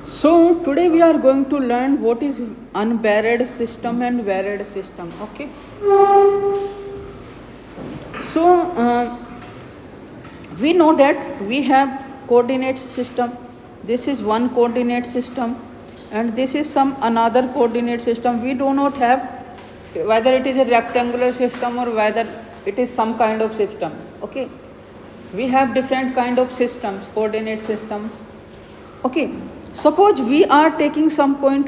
So today we are going to learn what is unvaried system and varied system. Okay. So we know that we have coordinate system. This is one coordinate system, and this is some another coordinate system. We do not have whether it is a rectangular system or whether it is some kind of system. Okay. We have different kind of systems, coordinate systems. Okay, suppose we are taking some point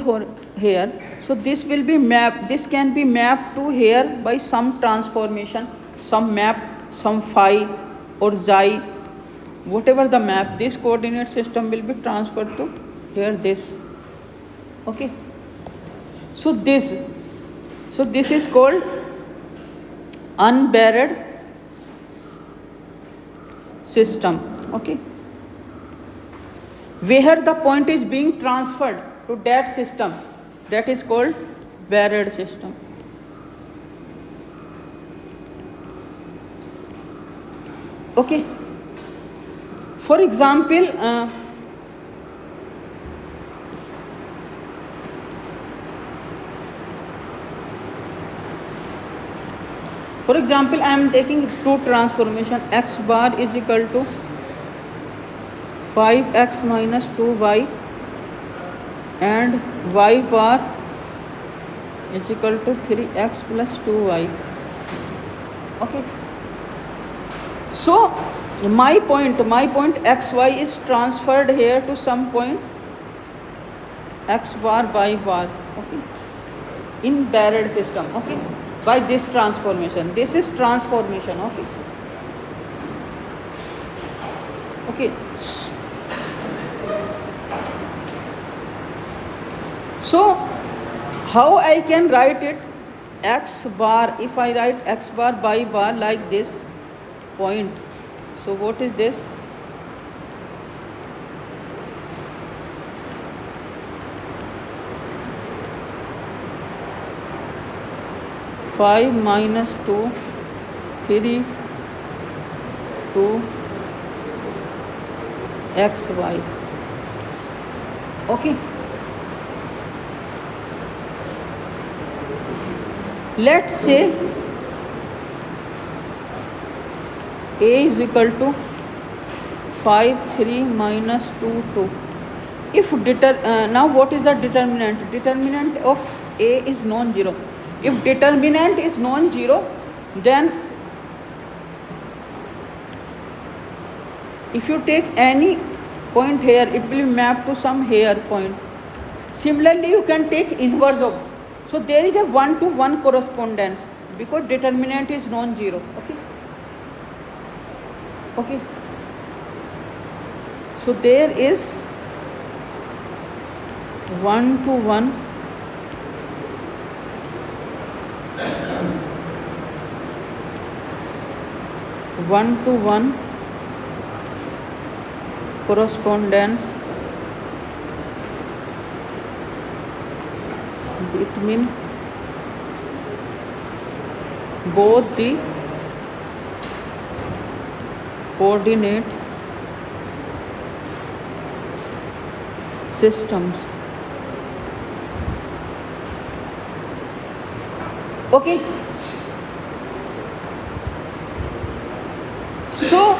here, so this will be mapped, this can be mapped to here by some transformation, some map, some phi or xi, whatever the map, this coordinate system will be transferred to here this. Okay, so this is called unvaried system. Okay, where the point is being transferred to that system, that is called varied system. Okay, for example, I am taking two transformation. X bar is equal to 5x minus 2y and y bar is equal to 3x plus 2y. Okay, so my point xy is transferred here to some point x bar y bar. Okay, in varied system. Okay, by this transformation, this is transformation. Okay, so how I can write it? X bar, if I write x bar y bar like this point, so what is this? Five minus 2, 3, 2, x, y. Okay. Let's say a is equal to 5, 3 minus 2, 2. If now what is the determinant? Determinant of a is non-zero. If determinant is non-zero, then if you take any point here, it will be mapped to some here point. Similarly, you can take inverse of. So there is a 1-to-1 correspondence because determinant is non-zero. Okay. So there is 1-to-1 correspondence between both the coordinate systems. Okay, so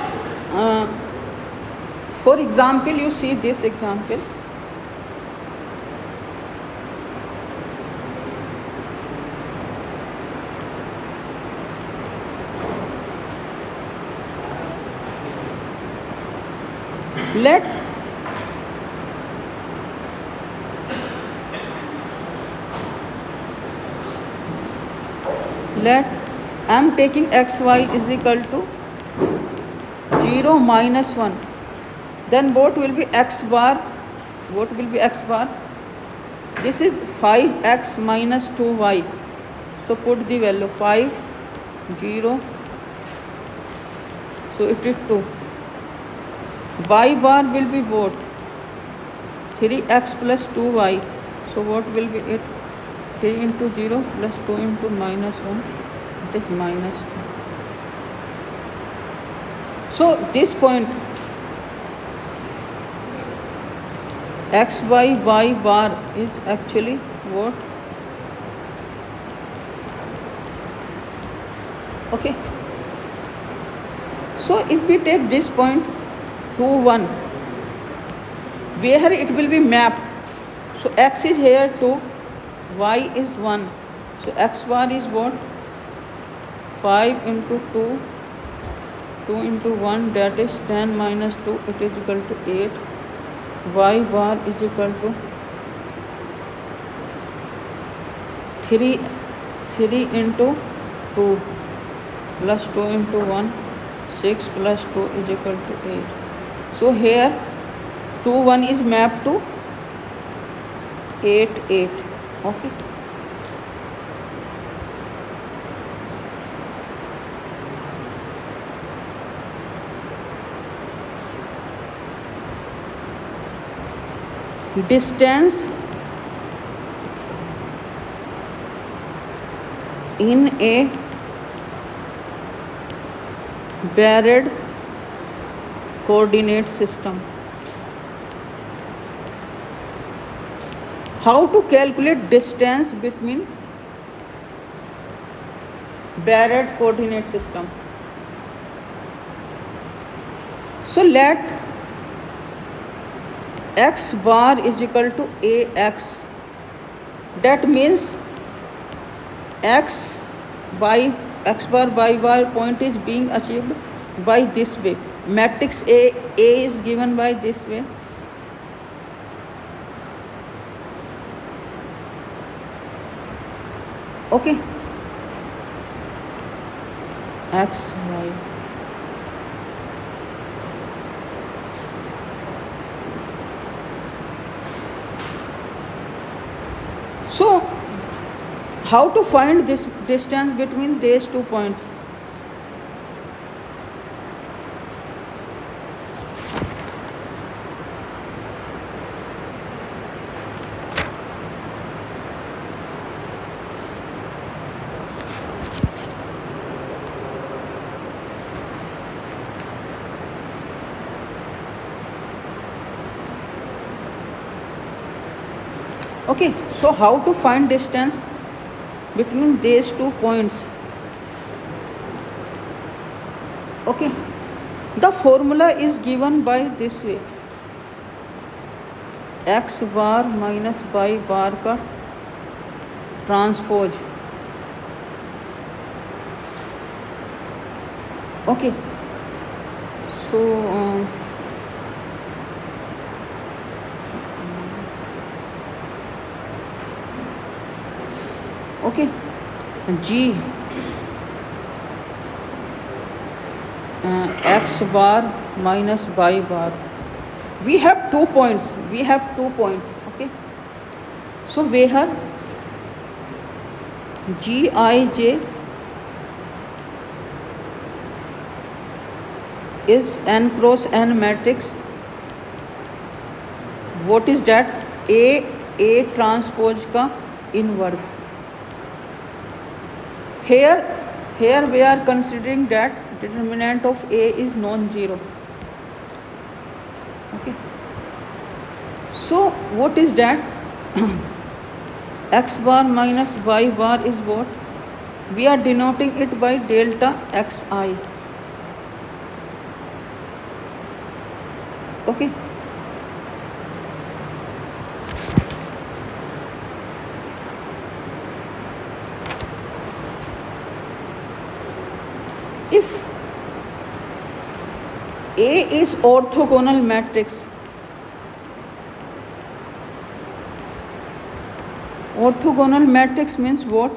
for example, you see this example. Let I am taking xy is equal to 0 minus 1. Then what will be x bar? This is 5x minus 2y. So put the value 5, 0. So it is 2. Y bar will be what? 3x plus 2y. So what will be it? 3 into 0 plus 2 into minus 1. It is minus 2. So this point x by y bar is actually what? Okay, so if we take this point 2 1, where it will be mapped, so x is here 2, y is 1, so x bar is what? 5 into 2, 2 into 1, that is 10 minus 2, it is equal to 8. Y bar is equal to 3 into 2 plus 2 into 1, 6 plus 2 is equal to 8. So here 2 1 is mapped to 8 8. Okay. Distance in a varied coordinate system. How to calculate distance between varied coordinate system? So let x bar is equal to ax. That means x bar by point is being achieved by this way. Matrix A is given by this way. Okay. X, Y. So, how to find this distance between these 2 points? Okay, so how to find distance between these 2 points? Okay, the formula is given by this way. X bar minus y bar का transpose. Okay, so okay, G x bar minus y bar. We have 2 points. Okay, so where Gij is n cross n matrix. What is that? A transpose का inverse. Here we are considering that determinant of A is non-zero. Okay. So what is that? X bar minus y bar is what? We are denoting it by delta xi. Okay. If A is orthogonal matrix, orthogonal matrix means what?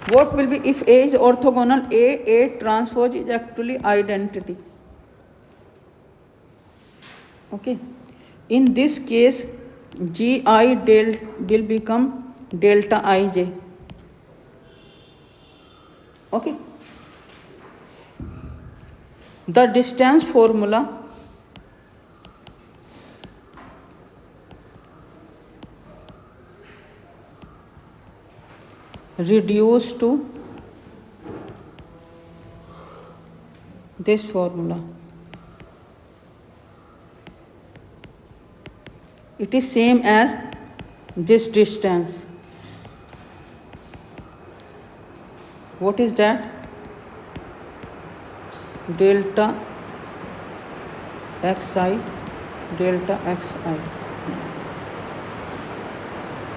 What will be if A is orthogonal? A transpose is actually identity. Okay. In this case, Gi will become delta Ij. Okay. The distance formula reduced to this formula. it is same as this distance. What is that? Delta xi, delta xi.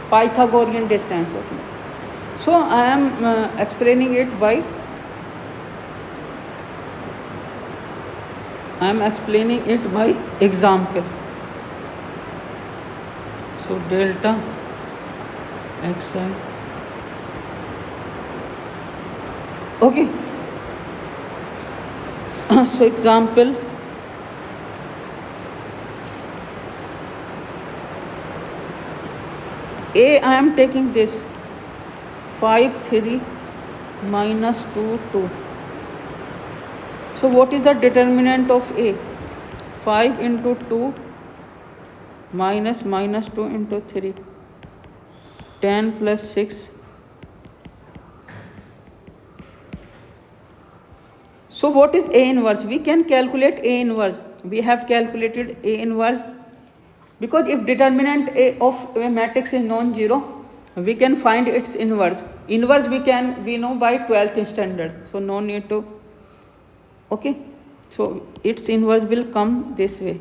Pythagorean distance. Okay. So I am explaining it by example. So delta xi. Okay. So example, A, I am taking this 5, 3 minus 2, 2. So what is the determinant of A? 5 into 2 minus 2 into 3. 10 plus 6. So what is A inverse? We can calculate A inverse. We have calculated A inverse because if determinant A of a matrix is non-zero, we can find its inverse. Inverse we know by 12th standard. So no need to. Okay. So its inverse will come this way.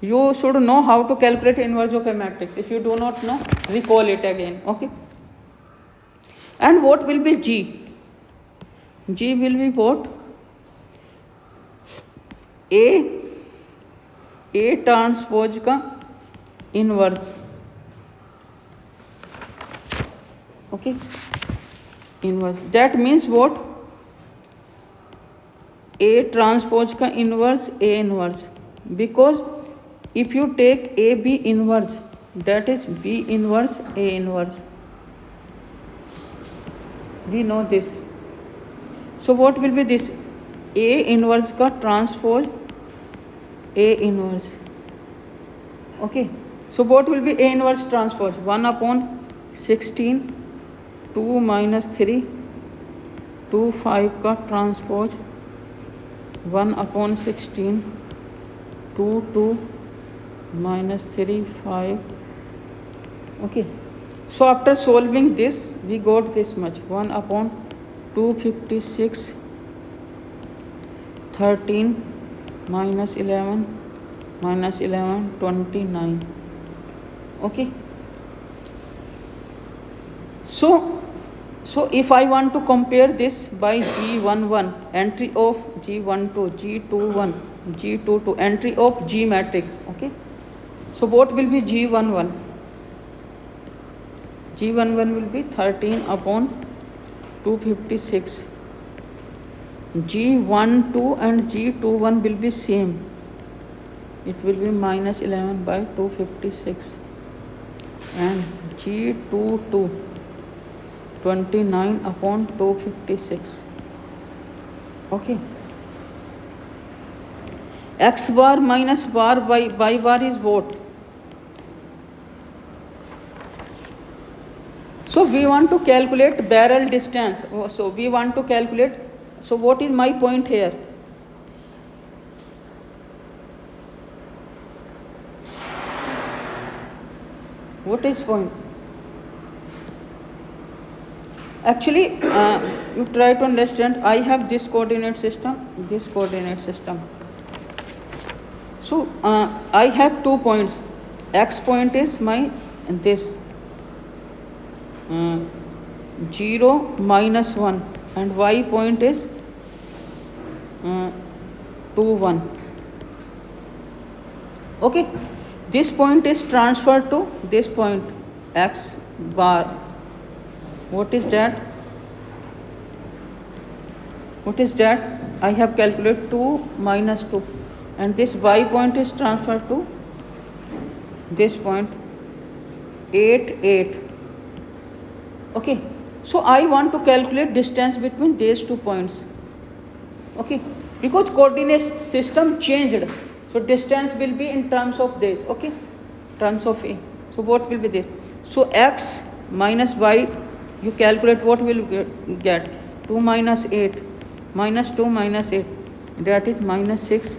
You should know how to calculate inverse of a matrix. If you do not know, recall it again. Okay. And what will be G? G will be what? A transpose का inverse. Okay, inverse. That means what? A transpose का inverse A inverse. Because if you take A B inverse, that is B inverse A inverse. We know this. So what will be this? A inverse का transpose A inverse. Okay. So what will be A inverse transpose? 1 upon 16, 2 minus 3, 2 5 का transpose 1 upon 16, 2 2 minus 3 5. Okay. So after solving this, we got this much. 1 upon 256, 13 minus 11 minus 11, 29. Okay. So if I want to compare this by G11, entry of G12, G21, G22, entry of G matrix. Okay. So what will be G11? G11 will be 13 upon 256. G12 and G21 will be same. It will be minus 11 by 256. And G22, 29 upon 256. Okay. X bar minus bar by bar is what? So we want to calculate barrel distance. So we want to calculate. So what is my point here? What is point? Actually, you try to understand. I have this coordinate system, this coordinate system. So I have 2 points. X point is my this 0 minus 1 and Y point is 2 1. Okay. This point is transferred to this point X bar. What is that? What is that? I have calculated 2 minus 2 and this Y point is transferred to this point 8 8. Okay. So I want to calculate distance between these 2 points. Okay. Because coordinate system changed. So distance will be in terms of this. Okay. Terms of A. So what will be this? So X minus Y, you calculate what will get? 2 minus 8. Minus 2 minus 8. That is minus 6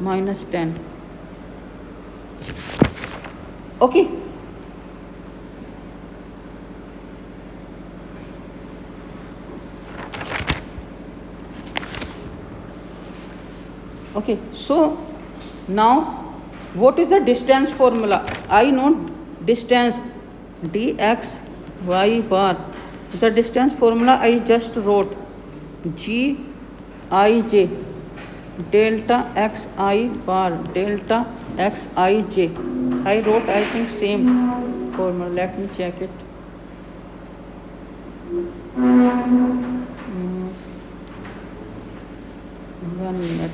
minus 10. Okay. Okay, so now what is the distance formula? I know distance dx y bar. The distance formula I just wrote g I j delta x I bar delta x I j. I wrote, I think, same formula. Let me check it. Mm, 1 minute.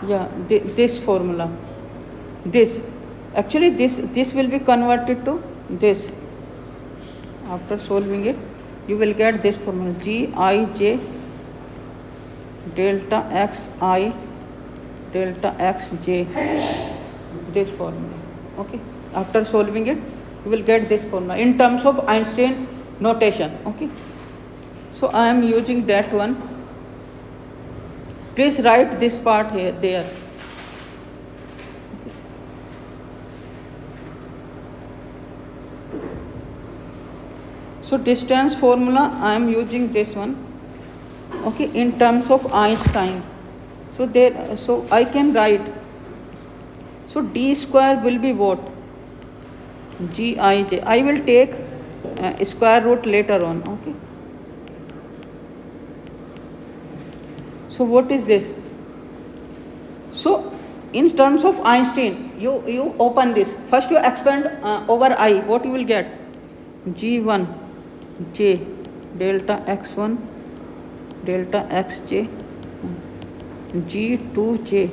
Yeah, this formula. This actually this will be converted to this. After solving it, you will get this formula g I j delta x I delta x j, this formula. Okay, after solving it you will get this formula in terms of Einstein notation. Okay, so I am using that one. Please write this part here there. So distance formula I am using this one. Okay, in terms of Einstein. So I can write, so d square will be what? G I j. I will take square root later on. Okay. So what is this? So in terms of Einstein, you open this. First you expand over I. What you will get? G1 j delta x1 delta xj g2j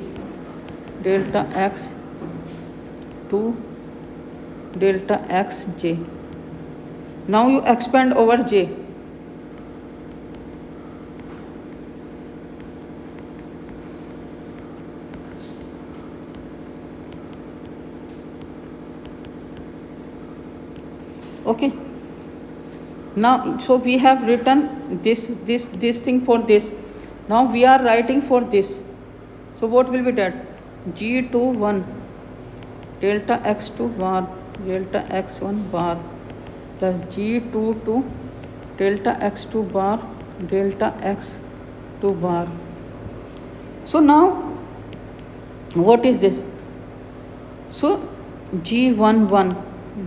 delta x2 delta xj. Now you expand over j. Okay. Now, so we have written this thing for this. Now we are writing for this. So what will be that? G21 delta x2 bar delta x1 bar plus G22 delta x2 bar delta x2 bar. So now what is this? So G11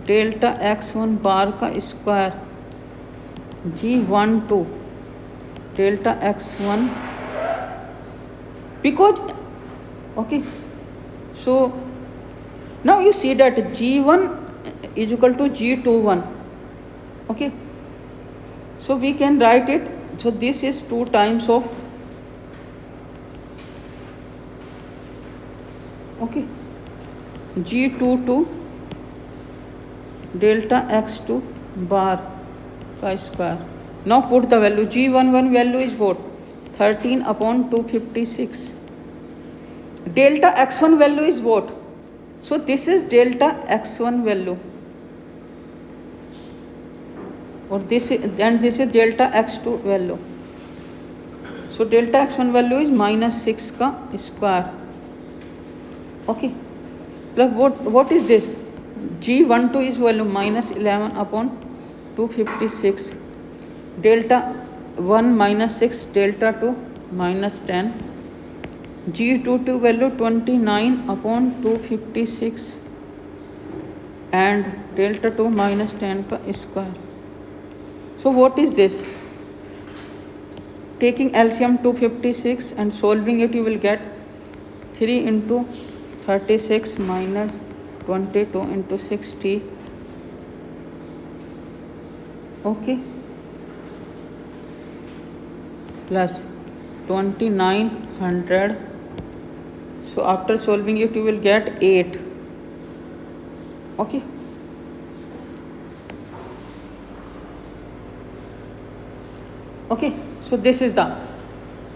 delta x1 bar का square G12 delta x1, because okay, so now you see that G1 is equal to G21. Okay, so we can write it. So this is 2 times of, okay, G22 delta x2 bar का square. Now put the value. G11 value is what? 13 upon 256. Delta x1 value is what? So this is delta x1 value, or this is, and this is delta x2 value. So delta x1 value is -6 का square. Okay, plus what is this? G12 is value -11 upon 256. Delta 1 -6, delta 2 -10. G22 value 29 upon 256 and delta 2 -10 का square. So what is this? Taking LCM 256 and solving it, you will get 3 into 36 minus 22 into 60. Okay, plus 2900. So after solving it, you will get 8. Okay. Okay, so this is the,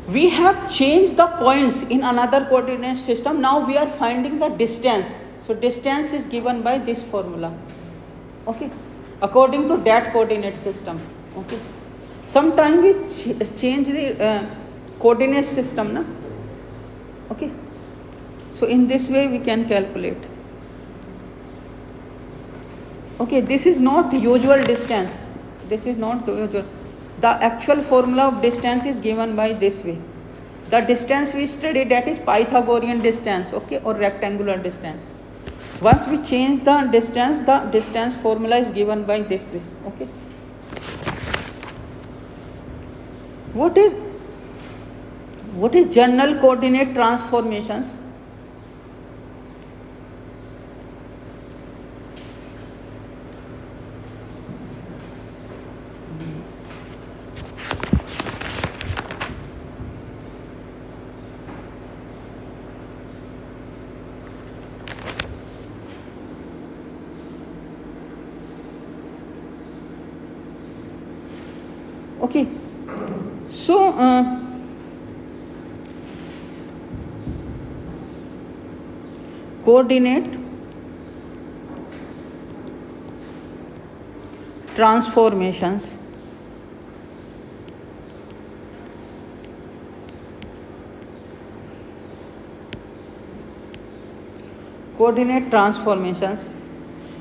we have changed the points in another coordinate system. Now we are finding the distance. So distance is given by this formula. Okay, according to that coordinate system. Okay, sometimes we change the coordinate system, na? Okay, So in this way we can calculate. Okay, this is not usual distance. This is not the usual. The actual formula of distance is given by this way. The distance we studied, that is Pythagorean distance, okay, or rectangular distance. Once we change the distance formula is given by this way, okay. What is general coordinate transformations? Okay, so coordinate transformations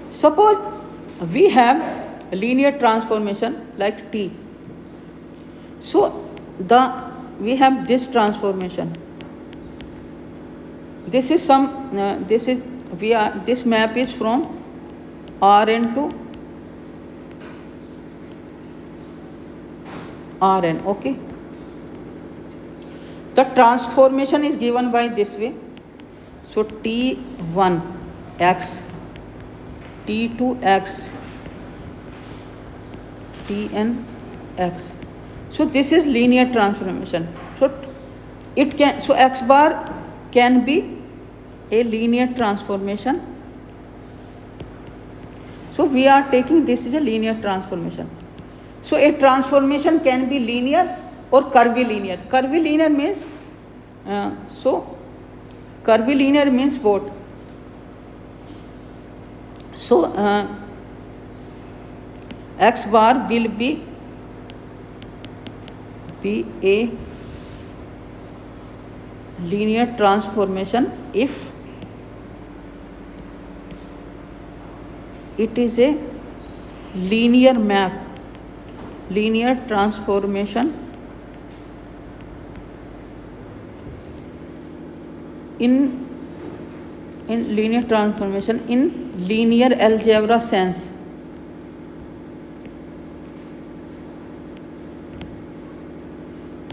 suppose we have a linear transformation like T. So we have this transformation. This is this map is from Rn to Rn, okay. The transformation is given by this way. So T1 x, T2 x, Tn x. So this is linear transformation. So x bar can be a linear transformation. So we are taking this is a linear transformation. So a transformation can be linear or curvilinear. Curvilinear means curvilinear means what? So x bar will be a linear transformation if it is a linear map, linear transformation in linear transformation in linear algebra sense.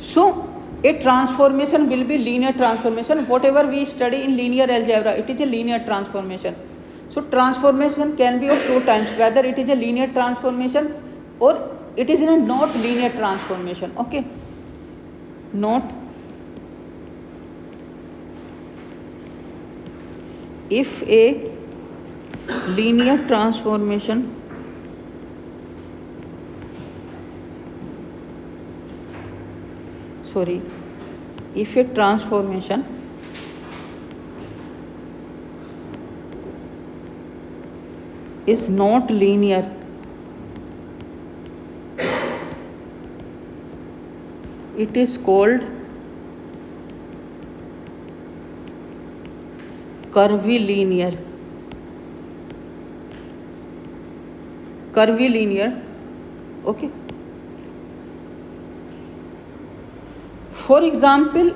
So a transformation will be linear transformation. Whatever we study in linear algebra, it is a linear transformation. So transformation can be of two types, whether it is a linear transformation or it is in a not linear transformation, okay. Not if a linear transformation if a transformation is not linear, it is called curvilinear. Okay. For example,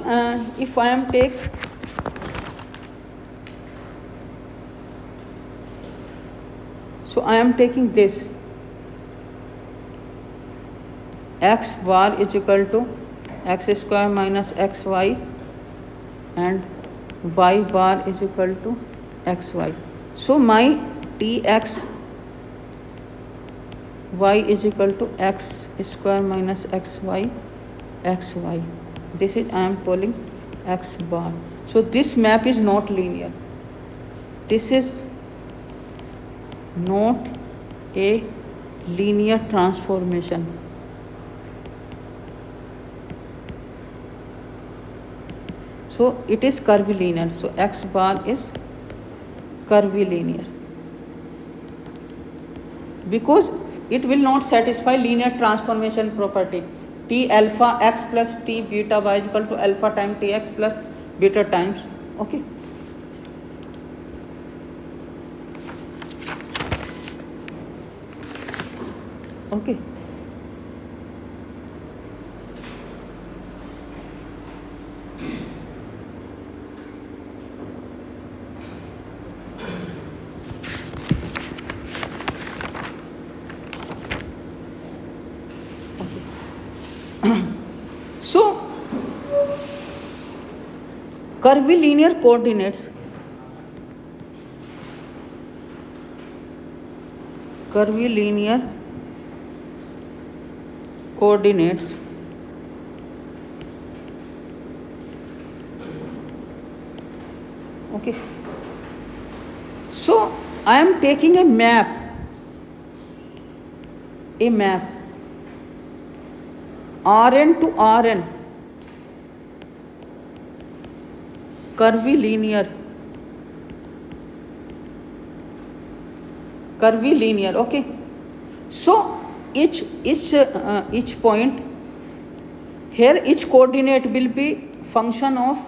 if I am take taking this x bar is equal to x square minus xy and y bar is equal to xy. So my tx y is equal to x square minus xy. This is I am calling x bar. So this map is not linear. This is not a linear transformation. So it is curvilinear. So x bar is curvilinear because it will not satisfy linear transformation property. T alpha x plus T beta y is equal to alpha times Tx plus beta times. Okay. Okay. So curvilinear coordinates okay. So I am taking a map Rn to Rn, curvilinear, okay. So each point here, each coordinate will be function of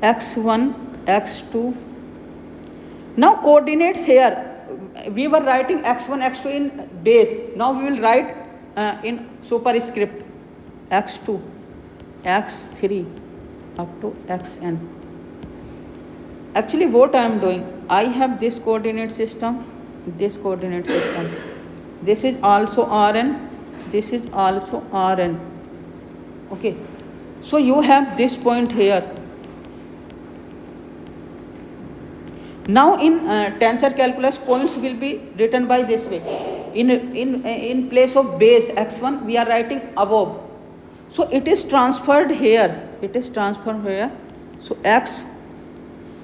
x1, x2. Now coordinates here, we were writing x1, x2 in base. Now we will write in superscript x2, x3 up to xn. Actually what I am doing, I have this coordinate system. This is also Rn, this is also Rn. Okay. So you have this point here. Now in tensor calculus, points will be written by this way. In place of base x1, we are writing above. So it is transferred here. So x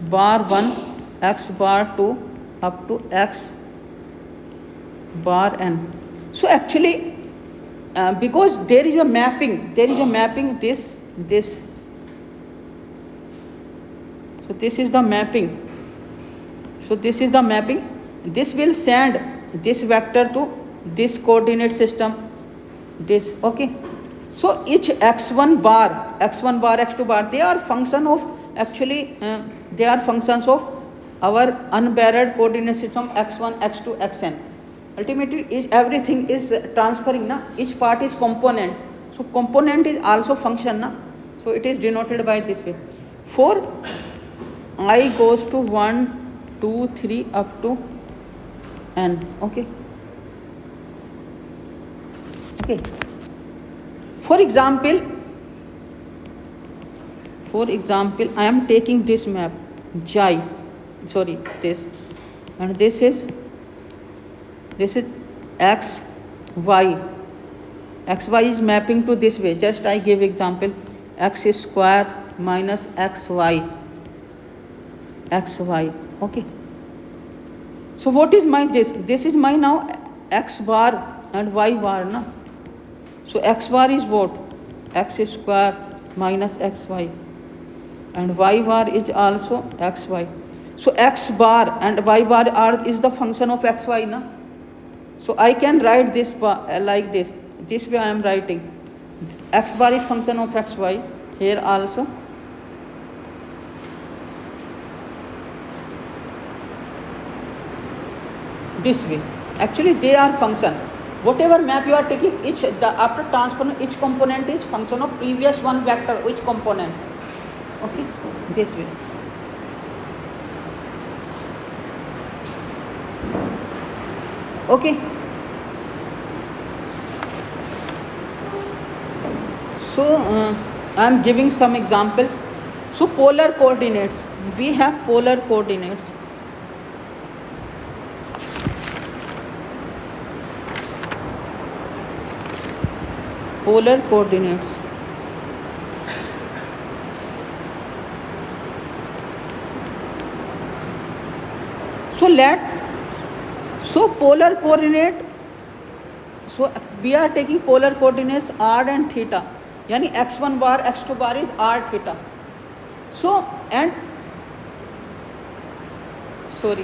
bar 1, x bar 2 up to x bar n. So actually because there is a mapping this. So this is the mapping. This will send this vector to this coordinate system, this, okay. So each x1 bar, x2 bar, they are function of, actually they are functions of our unbarred coordinate system x1, x2, xn. Ultimately everything is transferring, na? Each part is component. So component is also function, na? So it is denoted by this way. For I goes to 1, 2, 3 up to n, okay. For example, I am taking this map this, and this is x, y. xy is mapping to this way. Just I give example, x square minus xy, okay. So what is my this is my now x bar and y bar, na? So x bar is what? X square minus xy, and y bar is also xy. So x bar and y bar is the function of xy, na? So I can write this bar like this. This way I am writing. X bar is function of xy here also. This way. Actually they are function. Whatever map you are taking, after transform, each component is function of previous one vector, which component. Okay, this way. Okay. So I am giving some examples. So polar coordinates. We have polar coordinates. So polar coordinate. So we are taking polar coordinates r and theta. Yani x1 bar, x2 bar is r theta. So and so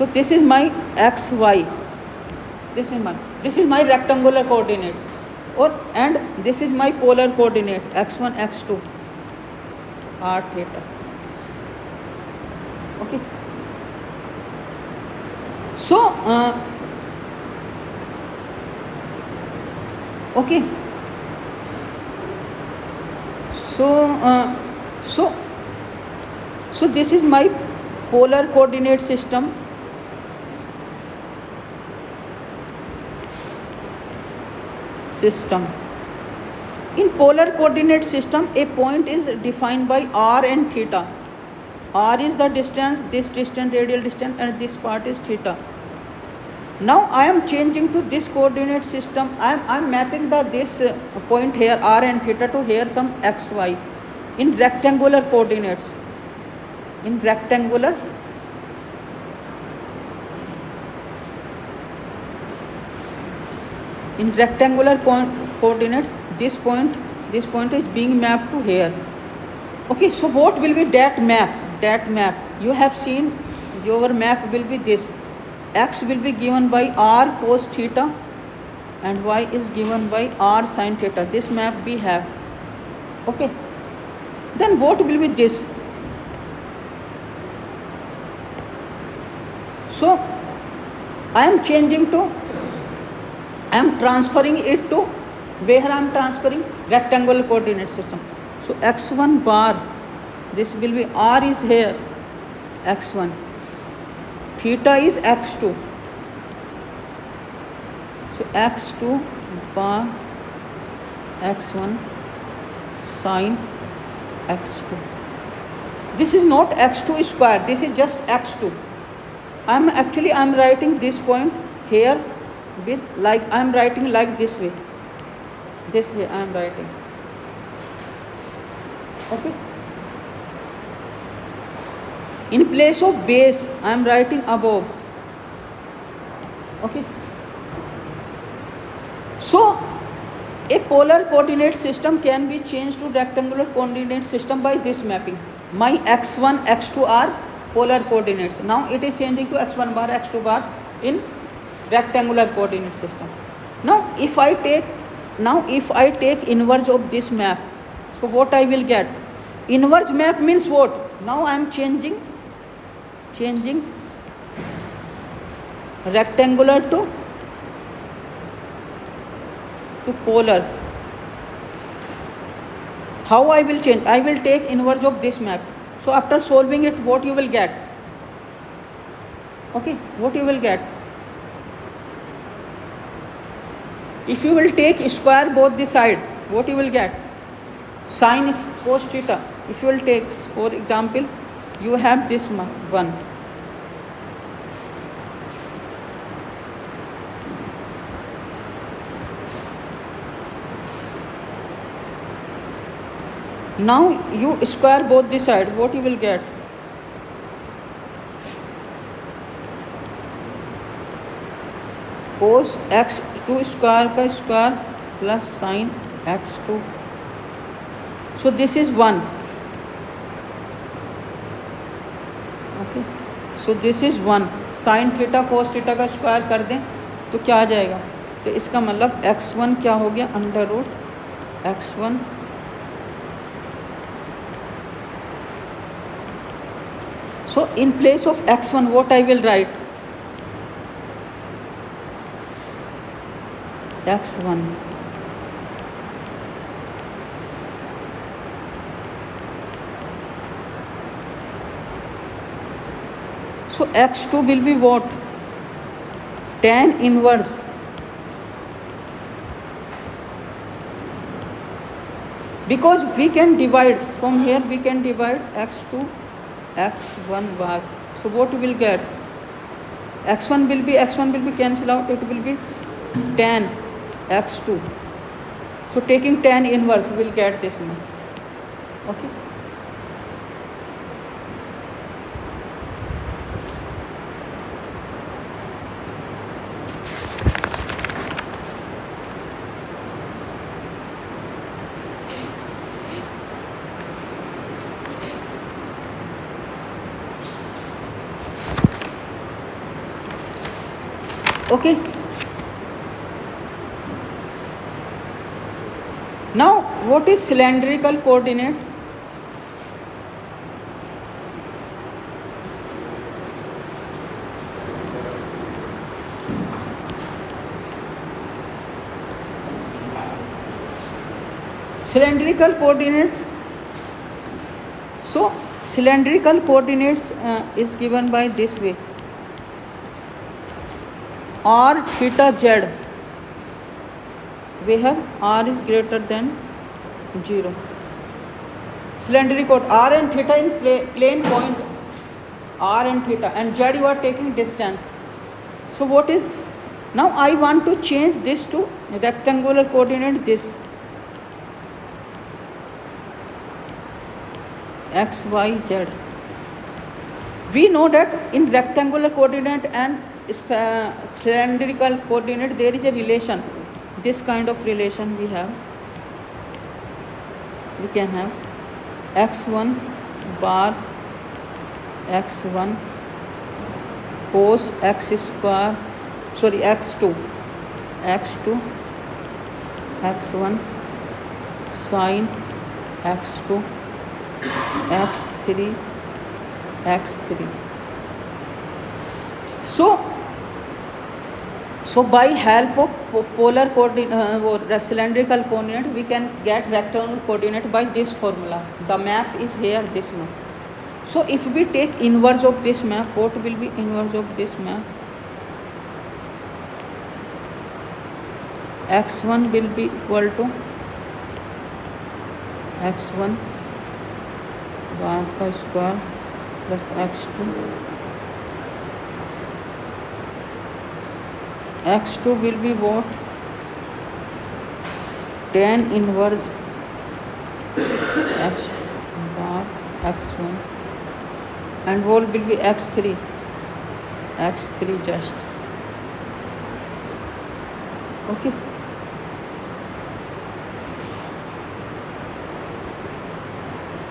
this is my xy. This is my rectangular coordinate, and this is my polar coordinate x1, x2, r theta. Okay. So okay, so so so this is my polar coordinate system. In polar coordinate system, a point is defined by r and theta. R is the distance, this distance, radial distance, and this part is theta. Now I am changing to this coordinate system. I am mapping this point here r and theta to here some x y in rectangular coordinates. In rectangular coordinates, this point is being mapped to here. Okay, so what will be that map? You have seen your map will be this. X will be given by r cos theta and y is given by r sin theta. This map we have. Okay, then what will be this? So I am transferring it to where I am transferring rectangular coordinate system. So x1 bar, this will be r is here, x1, theta is x2. So x2 bar x1 sine x2. This is not x2 square, this is just x2. I am writing this point here with I am writing like this way. This way I am writing. Okay. In place of base, I am writing above. Okay. So a polar coordinate system can be changed to rectangular coordinate system by this mapping. My x1, x2 are polar coordinates. Now it is changing to x1 bar, x2 bar in rectangular coordinate system. Now if I take inverse of this map, so what I will get? Inverse map means what? Now I am changing rectangular to polar. How I will change? I will take inverse of this map. So after solving it, what you will get? Okay, what you will get? If you will take square both the side, what you will get? Sin is cos theta. If you will take, for example, you have this one. Now you square both the side, what you will get? Cos x2 square का square plus sin x2. So this is 1. Okay. So this is 1. Sin theta cos theta का square कर दें तो क्या आ जाएगा? तो इसका मतलब x1 क्या हो गया? Under root x1 So in place of x1, what I will write? x1 So x2 will be what? Tan inverse because we can divide from here, we can divide x2 x1 bar. So what we will get? x1 will be cancel out, it will be tan x2. So taking tan inverse, we will get this much. Okay. Okay. Now what is cylindrical coordinate? Cylindrical coordinates. So cylindrical coordinates is given by this way: r theta z, where r is greater than 0. Cylindrical r and theta in plane point, r and theta, and z you are taking distance. So what is, now I want to change this to rectangular coordinate, this x, y, z. We know that in rectangular coordinate and cylindrical coordinate there is a relation. This kind of relation we have. We can have x1 bar x1 cos x square, sorry, x2 x1 sin x2 x3 so by help of polar coordinate or cylindrical coordinate we can get rectangular coordinate by this formula. The map is here, this map. So if we take inverse of this map, what will be inverse of this map? x1 will be equal to x1 bar का square plus x2. x2 will be what? Tan inverse x bar x1, and what will be x3 just. Okay.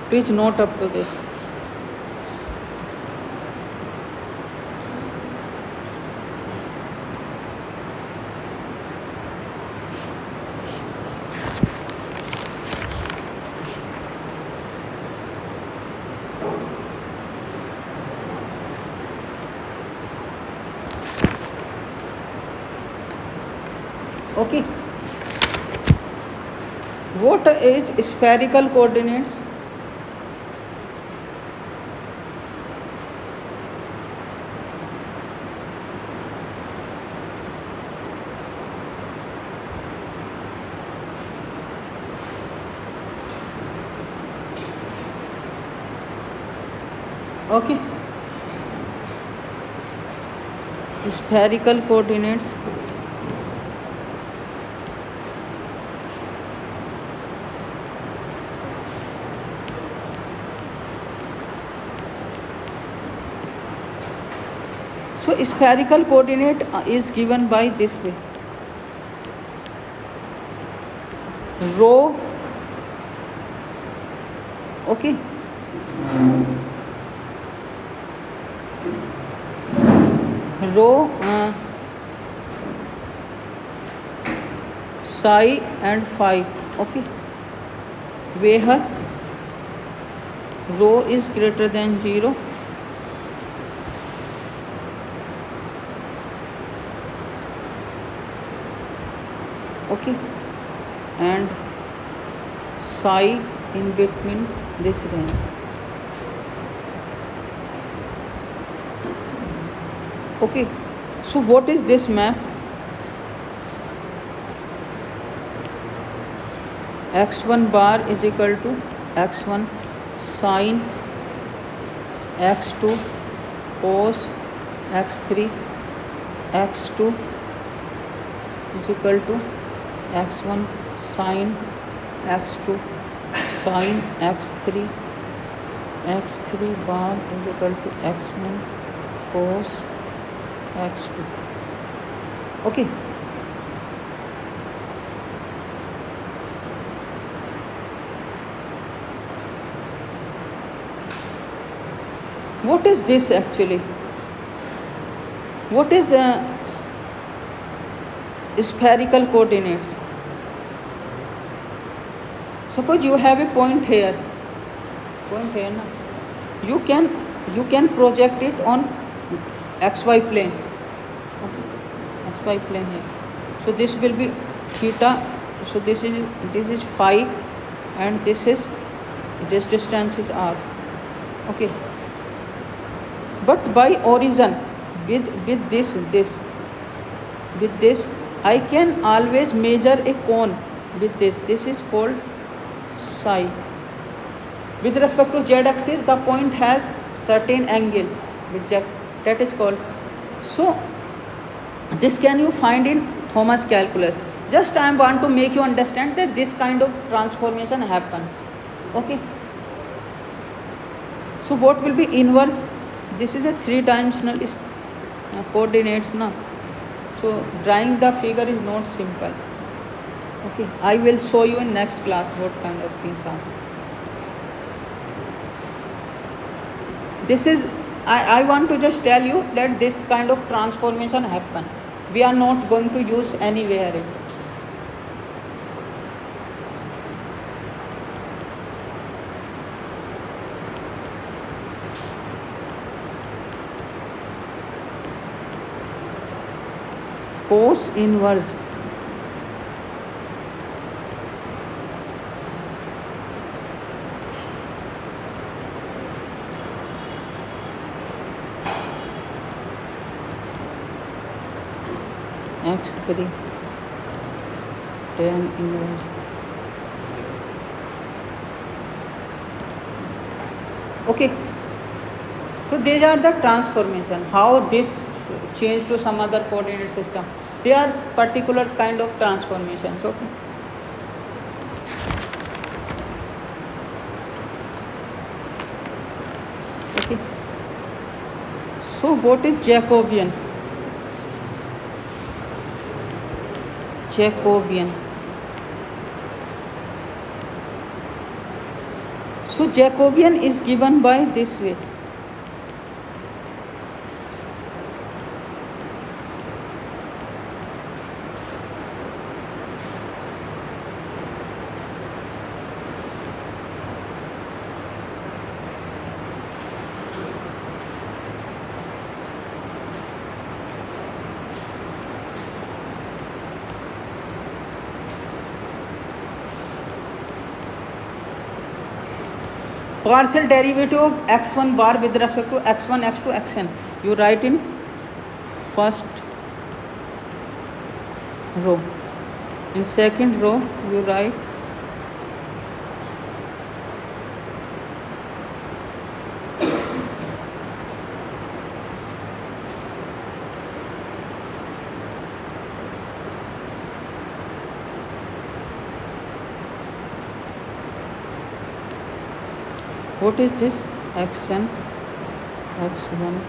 Please note up to this. Okay. What is spherical coordinates? Okay. Spherical coordinates. So spherical coordinate is given by this way: rho, okay, rho, psi and phi, okay, where rho is greater than 0, okay, and psi in between this range. Okay, so what is this map? x1 bar is equal to x1 sin x2 cos x3 x2 is equal to x1 sin x2 sin x3 x3 bar is equal to x1 cos x2. Okay. What is this actually? What is spherical coordinates? Suppose you have a point here na? You can project it on xy plane. Okay. xy plane here. So this will be theta. So this is phi, and this distance is r. Okay, but by origin with this I can always measure a cone with this is called psi. With respect to z axis, the point has certain angle with z, that is called. So this can you find in Thomas calculus. Just I want to make you understand that this kind of transformation happen. Okay, so what will be inverse? This is a three-dimensional coordinates now. So drawing the figure is not simple. Okay, I will show you in next class what kind of things are. This is I want to just tell you that this kind of transformation happen. We are not going to use anywhere it. Cos inverse x3 tan inverse. Okay, so these are the transformation, how this change to some other coordinate system. They are particular kind of transformations. Okay, okay, so what is Jacobian? So Jacobian is given by this way. Partial derivative of x1 bar with respect to x1, x2, xn. You write in first row. In second row, you write what is this? xn, x1,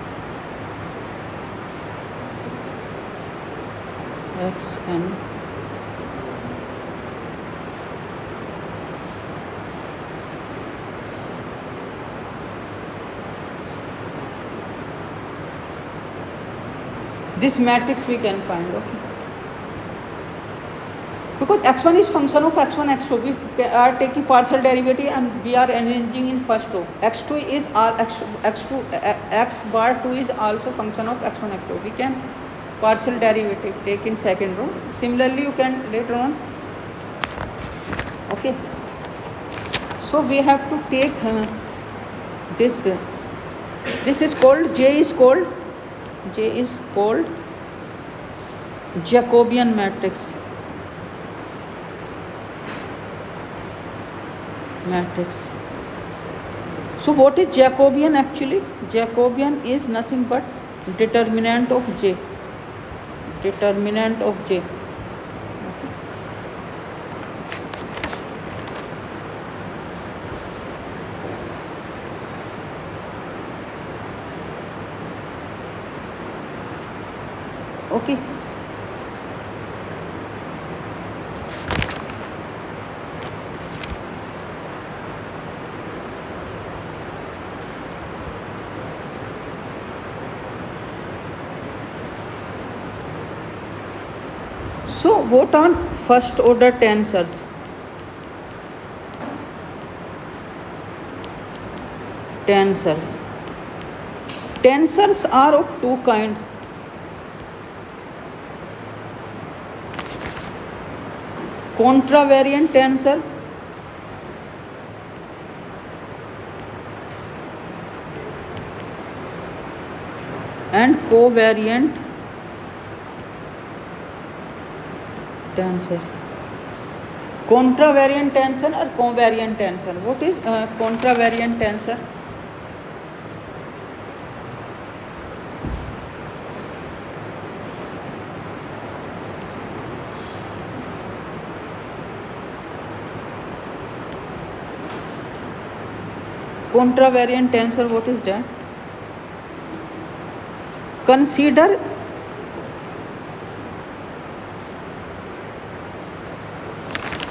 xn, this matrix we can find. Okay, because x1 is function of x1, x2. We are taking partial derivative and we are arranging in first row. x2 is all x2 x bar 2 is also function of x1, x2. We can partial derivative take in second row. Similarly, you can later on. Okay, so we have to take this. This is called J is called Jacobian matrix. So what is Jacobian actually? Jacobian is nothing but determinant of J. Okay. So what are first order tensors? Tensors are of two kinds. Contravariant tensor and covariant tensor. Contravariant tensor or covariant tensor? What is contravariant tensor? Contravariant tensor, what is that? Consider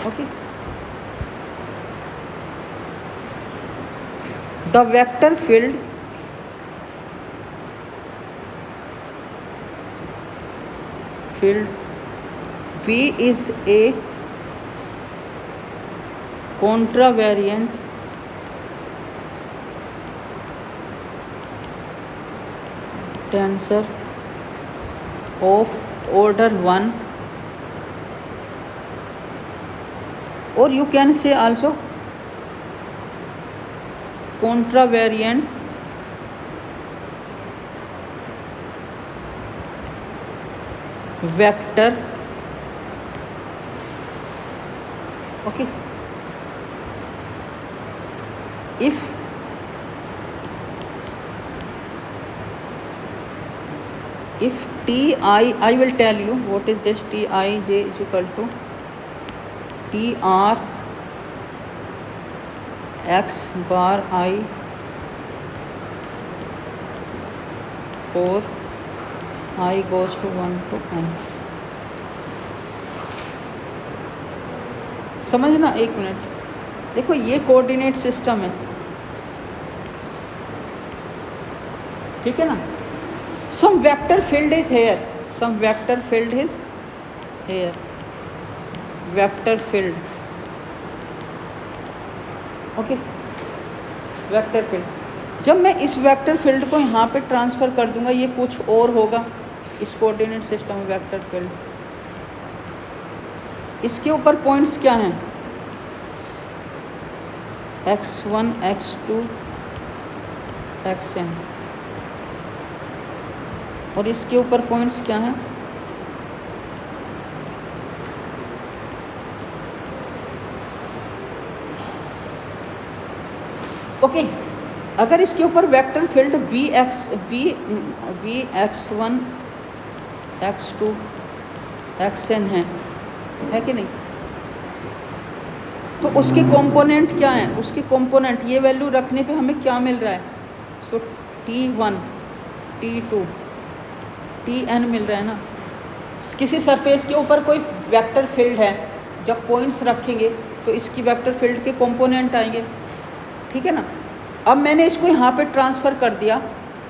okay, the vector field V is a contravariant tensor of order 1, or you can say also contravariant vector. Okay, if Ti, I will tell you what is this. Tij is equal to Tr x bar I for I goes to 1 to n. समझना एक minute, देखो ये coordinate system है, ठीक है ना. Some vector field is here, some vector field is here, vector field. Okay, vector field. जब मैं इस वेक्टर फील्ड को यहाँ पे ट्रांसफ़र कर दूंगा, ये कुछ और होगा इस कोऑर्डिनेट सिस्टम में. वेक्टर फील्ड, इसके ऊपर पॉइंट्स क्या हैं? x1 x2 xn, और इसके ऊपर पॉइंट्स क्या हैं? ओके, अगर इसके ऊपर vector field vx1 x2 xn है कि नहीं, तो उसके कंपोनेंट क्या हैं? उसके कंपोनेंट ये वैल्यू रखने पे हमें क्या मिल रहा है? सो t1 t2 tn मिल रहा है ना. किसी सरफेस के ऊपर कोई वेक्टर फील्ड है, जब पॉइंट्स रखेंगे तो इसकी वेक्टर फील्ड के कंपोनेंट आएंगे, ठीक है ना. अब मैंने इसको यहाँ पे ट्रांसफ़र कर दिया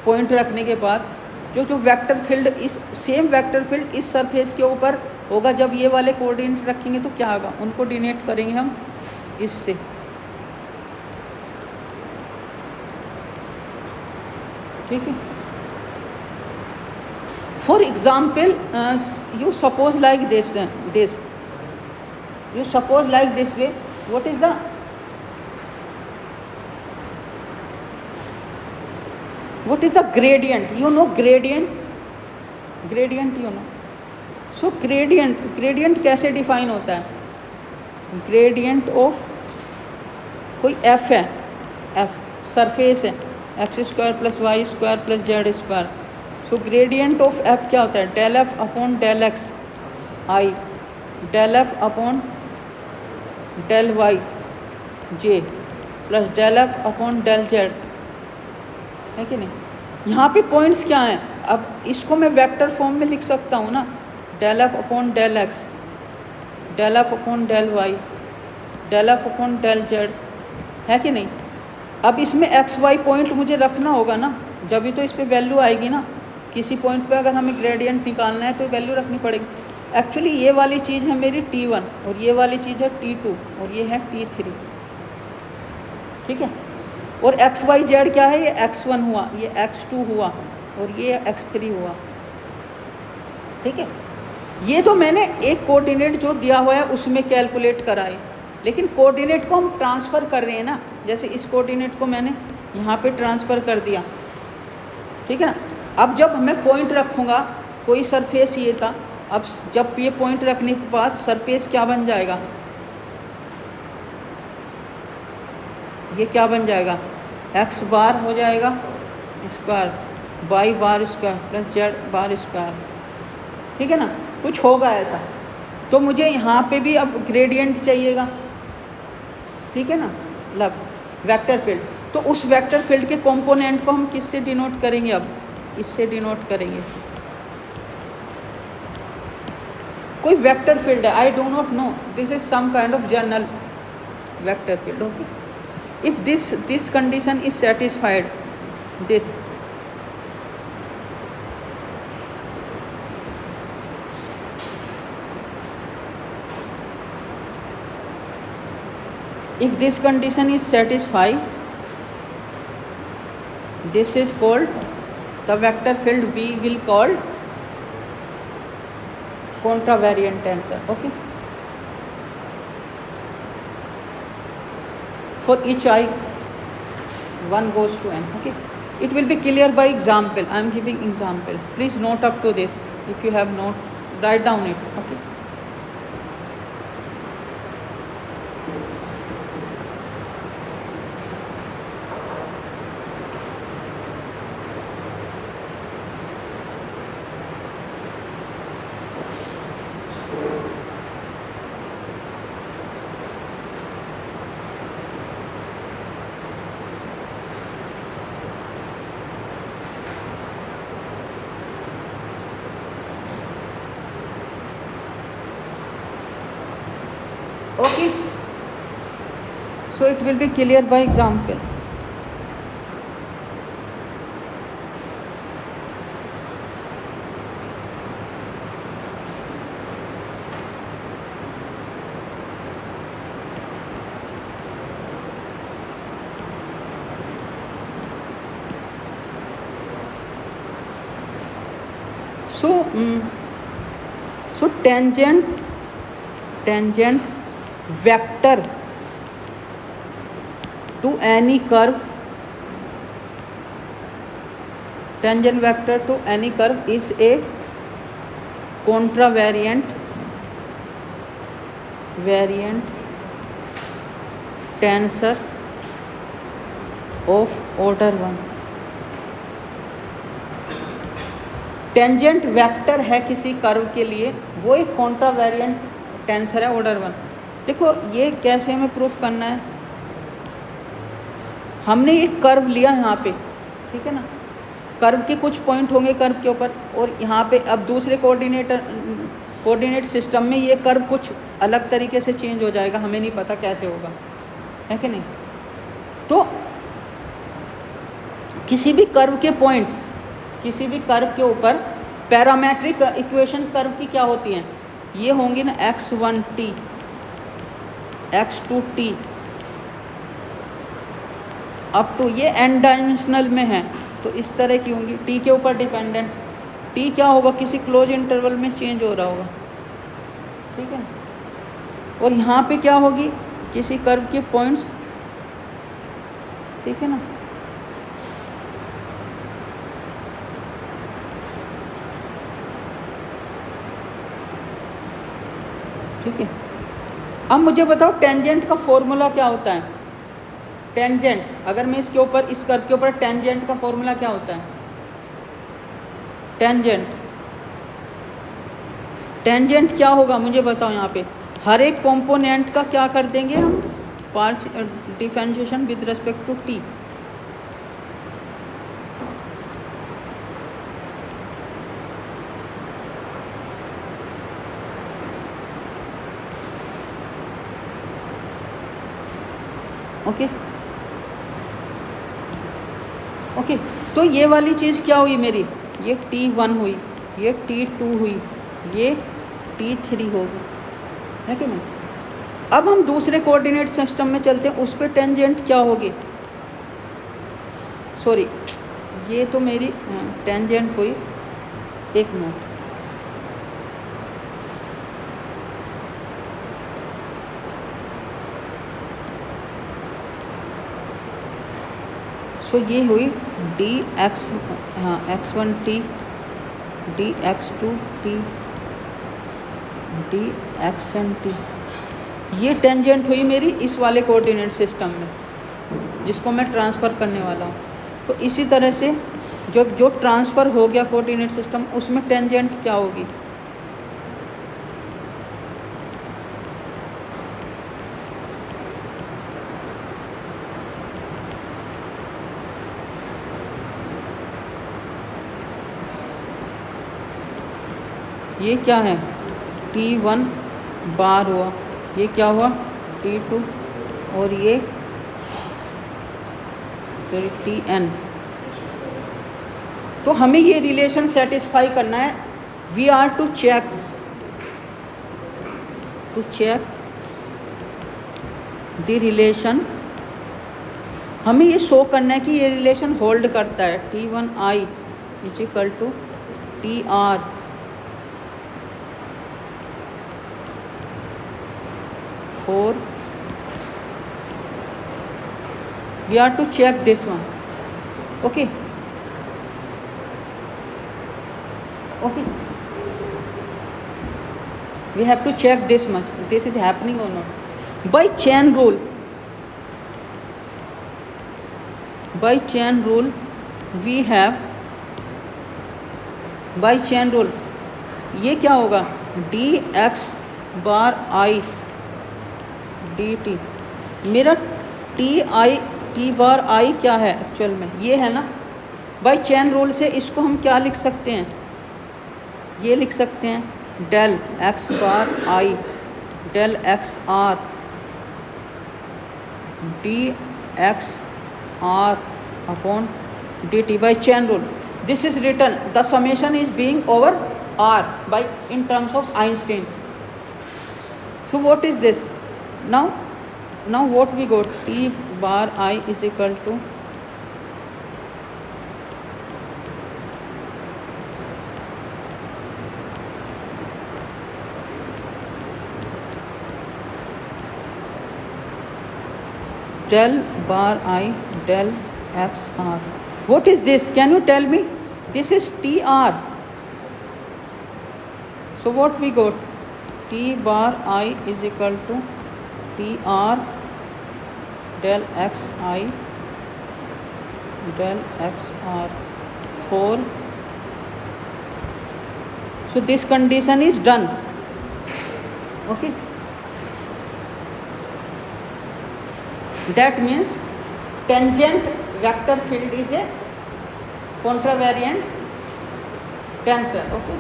पॉइंट रखने के बाद, जो वेक्टर फील्ड इस सेम वेक्टर फील्ड इस सरफेस के ऊपर होगा. जब ये वाले कोऑर्डिनेट रखेंगे तो क्या होगा? उनको डिनोट करेंगे हम इससे, ठीक है. For example you suppose like this you suppose like this way. What is the gradient? You know gradient you know. So gradient कैसे डिफाइन होता है? ग्रेडियंट ऑफ कोई f है, f सरफेस है, x² + y² + z². So gradient of f क्या होता है? Del f upon del x i, del f upon del y j plus del f upon del z, है कि नहीं. यहाँ पे पॉइंट्स क्या हैं? अब इसको मैं वेक्टर फॉर्म में लिख सकता हूँ ना, del f upon del x, del f upon del y, del f upon del z, है कि नहीं. अब इसमें एक्स वाई पॉइंट मुझे रखना होगा ना, जब भी तो इस पर वैल्यू आएगी ना. किसी पॉइंट पे अगर हमें ग्रेडियंट निकालना है तो वैल्यू रखनी पड़ेगी. एक्चुअली ये वाली चीज़ है मेरी t1 और ये वाली चीज़ है t2 और ये है t3, ठीक है. और एक्स वाई जेड क्या है? ये x1 हुआ, ये x2 हुआ और ये x3 हुआ, ठीक है. ये तो मैंने एक कोऑर्डिनेट जो दिया हुआ है उसमें कैलकुलेट कराए, लेकिन कोऑर्डिनेट को हम ट्रांसफ़र कर रहे हैं ना. जैसे इस कोऑर्डिनेट को मैंने यहाँ पे ट्रांसफ़र कर दिया, ठीक है ना. अब जब मैं पॉइंट रखूँगा, कोई सरफेस ये था, अब जब ये पॉइंट रखने के बाद सरफेस क्या बन जाएगा, ये क्या बन जाएगा, एक्स बार हो जाएगा square Y bar square plus Z bar square, ठीक है ना, कुछ होगा ऐसा। तो मुझे यहाँ पे भी अब ग्रेडियंट चाहिएगा, ठीक है ना, मतलब वेक्टर फील्ड। तो उस वेक्टर फील्ड के कंपोनेंट को हम किससे डिनोट करेंगे, अब इससे डिनोट करेंगे। कोई वेक्टर फील्ड है, I do not know, this is some kind of general vector field, okay. If this condition is satisfied, this if this condition is satisfied, this is called the vector field, we will call contravariant tensor, okay. For each I 1 goes to n, okay. It will be clear by example, I am giving example, please note up to this, if you have note, write down it, okay. Okay, so it will be clear by example. So tangent vector to any curve, tangent vector to any curve is a contravariant tensor of order 1. Tangent vector है किसी curve के लिए, वो एक कॉन्ट्रावेरिएंट tensor है order 1। देखो ये कैसे हमें प्रूफ करना है, हमने एक कर्व लिया यहाँ पे, ठीक है ना, कर्व के कुछ पॉइंट होंगे कर्व के ऊपर, और यहाँ पे अब दूसरे कोऑर्डिनेट सिस्टम में ये कर्व कुछ अलग तरीके से चेंज हो जाएगा, हमें नहीं पता कैसे होगा, है कि नहीं। तो किसी भी कर्व के पॉइंट, किसी भी कर्व के ऊपर पैरामेट्रिक इक्वेशन कर्व की क्या होती हैं, ये होंगी ना x1t x2t अप टू, ये n डायमेंशनल में है तो इस तरह की होंगी, t के ऊपर डिपेंडेंट, t क्या होगा किसी क्लोज इंटरवल में चेंज हो रहा होगा, ठीक है ना। और यहाँ पे क्या होगी किसी कर्व के पॉइंट्स, ठीक है ना। ठीक है, अब मुझे बताओ टेंजेंट का फॉर्मूला क्या होता है। टेंजेंट, अगर मैं इसके ऊपर, इस कर्व के ऊपर टेंजेंट का फॉर्मूला क्या होता है, टेंजेंट क्या होगा मुझे बताओ। यहाँ पे हर एक कंपोनेंट का क्या कर देंगे हम, differentiation with respect to t. Okay okay, तो ये वाली चीज़ क्या हुई मेरी, ये T1 हुई, ये T2 हुई, ये T3 होगी, है कि नहीं। अब हम दूसरे कोऑर्डिनेट सिस्टम में चलते हैं, उस पर टेंजेंट क्या होगी, सॉरी ये तो मेरी टेंजेंट हुई, एक मिनट, सो ये हुई डी एक्स, हाँ x1 t, d x2 t, d x n t, ये टेंजेंट हुई मेरी इस वाले कोऑर्डिनेट सिस्टम में जिसको मैं ट्रांसफ़र करने वाला हूँ। तो इसी तरह से जब जो ट्रांसफ़र हो गया कोऑर्डिनेट सिस्टम, उसमें टेंजेंट क्या होगी, ये क्या है, T1 बार हुआ, ये क्या हुआ T2, और ये फिर Tn। तो हमें ये रिलेशन सेटिस्फाई करना है। We are to check the relation, हमें ये शो करना है कि ये रिलेशन होल्ड करता है। T1i is equal to TR four, we are to check this one, okay, we have to check this much, this is happening or not. By chain rule we have, by chain rule ये क्या होगा, dx bar i dt, मेरा T bar आई क्या है actual में, ये है ना। बाय चेन रूल से इसको हम क्या लिख सकते हैं, ये लिख सकते हैं del x bar i del x r d x r upon d t by chain rule. This is written, the summation is being over r by in terms of Einstein. So what is this, now what we got, T bar I is equal to del bar I del x r. What is this, can you tell me, this is TR. So what we got, T bar I is equal to TR del x I del x r 4. So this condition is done, okay. That means tangent vector field is a contravariant tensor, okay.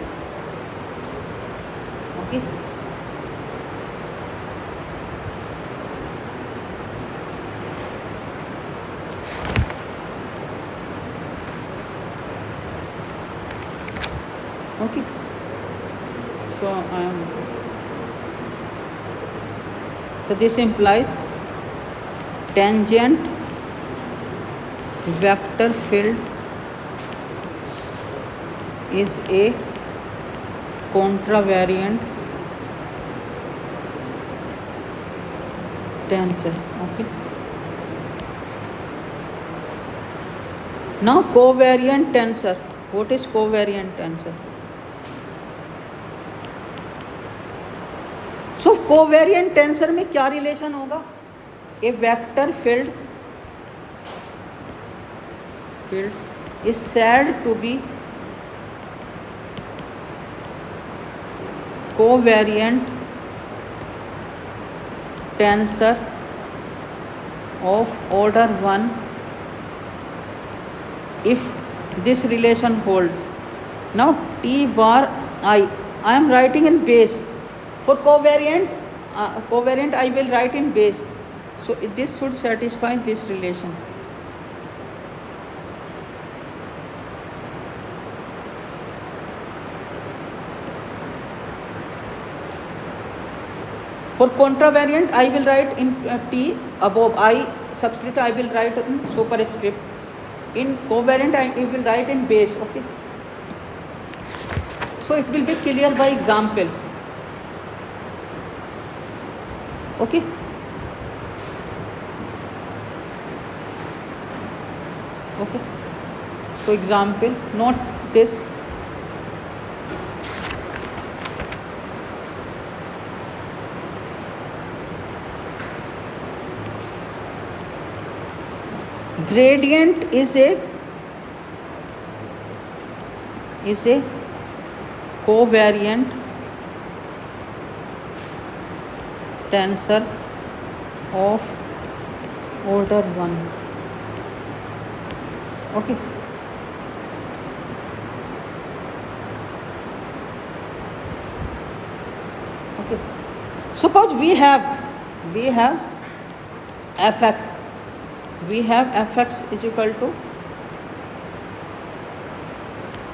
Okay, so this implies tangent vector field is a contravariant tensor, okay. Now covariant tensor, what is covariant tensor? So covariant tensor में क्या relation होगा, a vector field is said to be covariant tensor of order 1 if this relation holds. Now T bar I am writing in base. For covariant I will write in base. So this should satisfy this relation. For contravariant I will write in T above I subscript, I will write in superscript. In covariant I will write in base, okay. So it will be clear by example, okay. Okay. So example, note this. Gradient is a covariant tensor of order 1. Okay. Okay. Suppose we have fx. We have fx is equal to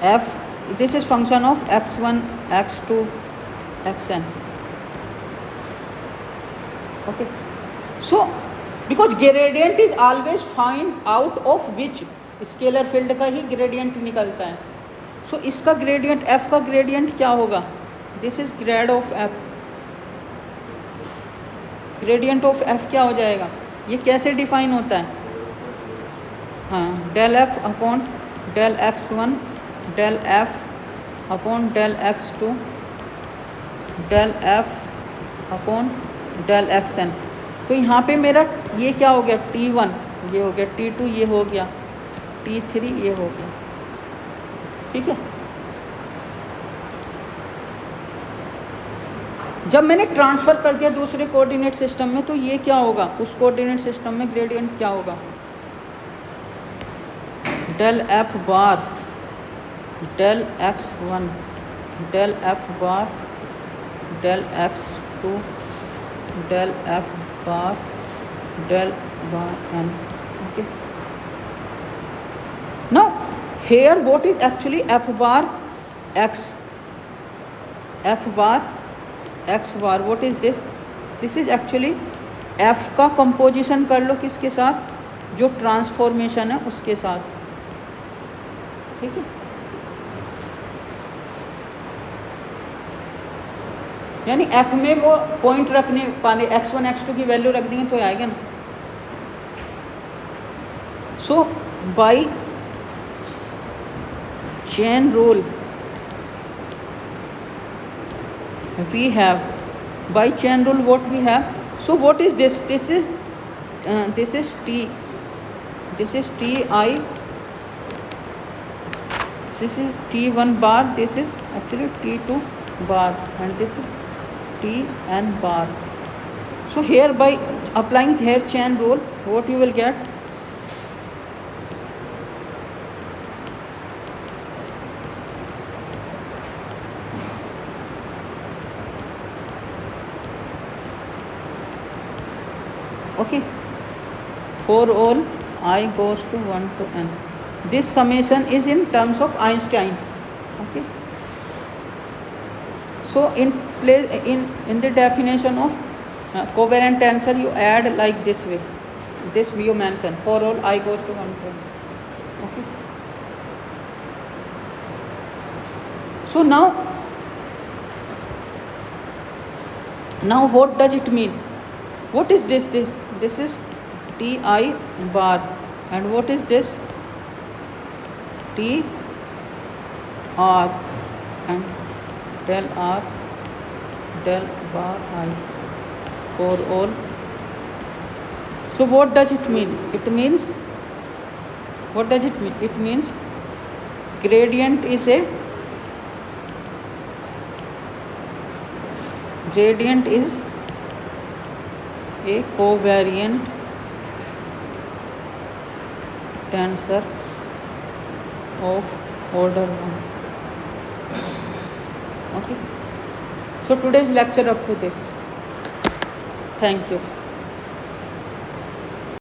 f. This is function of x1, x2, xn. Okay. So because gradient is always find out of which scalar field का ही gradient निकलता है. सो इसका gradient f का gradient क्या होगा? This is grade of f. Gradient of f क्या हो जाएगा? ये कैसे डिफाइन होता है? हाँ, del f upon del x1 del f upon del x2 del f upon del xn. तो यहाँ पे मेरा ये क्या हो गया? t1 ये हो गया, t2 ये हो गया, t3 ये हो गया. ठीक है. जब मैंने ट्रांसफ़र कर दिया दूसरे कोऑर्डिनेट सिस्टम में तो ये क्या होगा? उस कोऑर्डिनेट सिस्टम में ग्रेडियंट क्या होगा? Del f bar del x1 del f bar del x2 del f bar del bar n. Okay. Now here what is actually f bar x? F bar x bar, what is this? This is actually f का composition कर लो किसके साथ? जो transformation है उसके साथ. ठीक है. यानी f में वो पॉइंट रखने पाने x1 x2 की वैल्यू रख देंगे तो आएगा ना. So by chain rule we have, by chain rule what we have? So what is this? This is t, this is ti, this is t1 bar, this is actually t2 bar, and this is tn bar. So here by applying here chain rule, what you will get? Okay, for all I goes to 1 to n. This summation is in terms of Einstein. Okay. So in place in the definition of covariant tensor you add like this way. This you mention for all I goes to 1 to n. Okay. So now what does it mean? What is this? This is ti bar, and what is this? T r and del r del bar I for all. So what does it mean? It means, what does it mean? It means gradient is a covariant tensor of order 1. Okay. So today's lecture up to this. Thank you.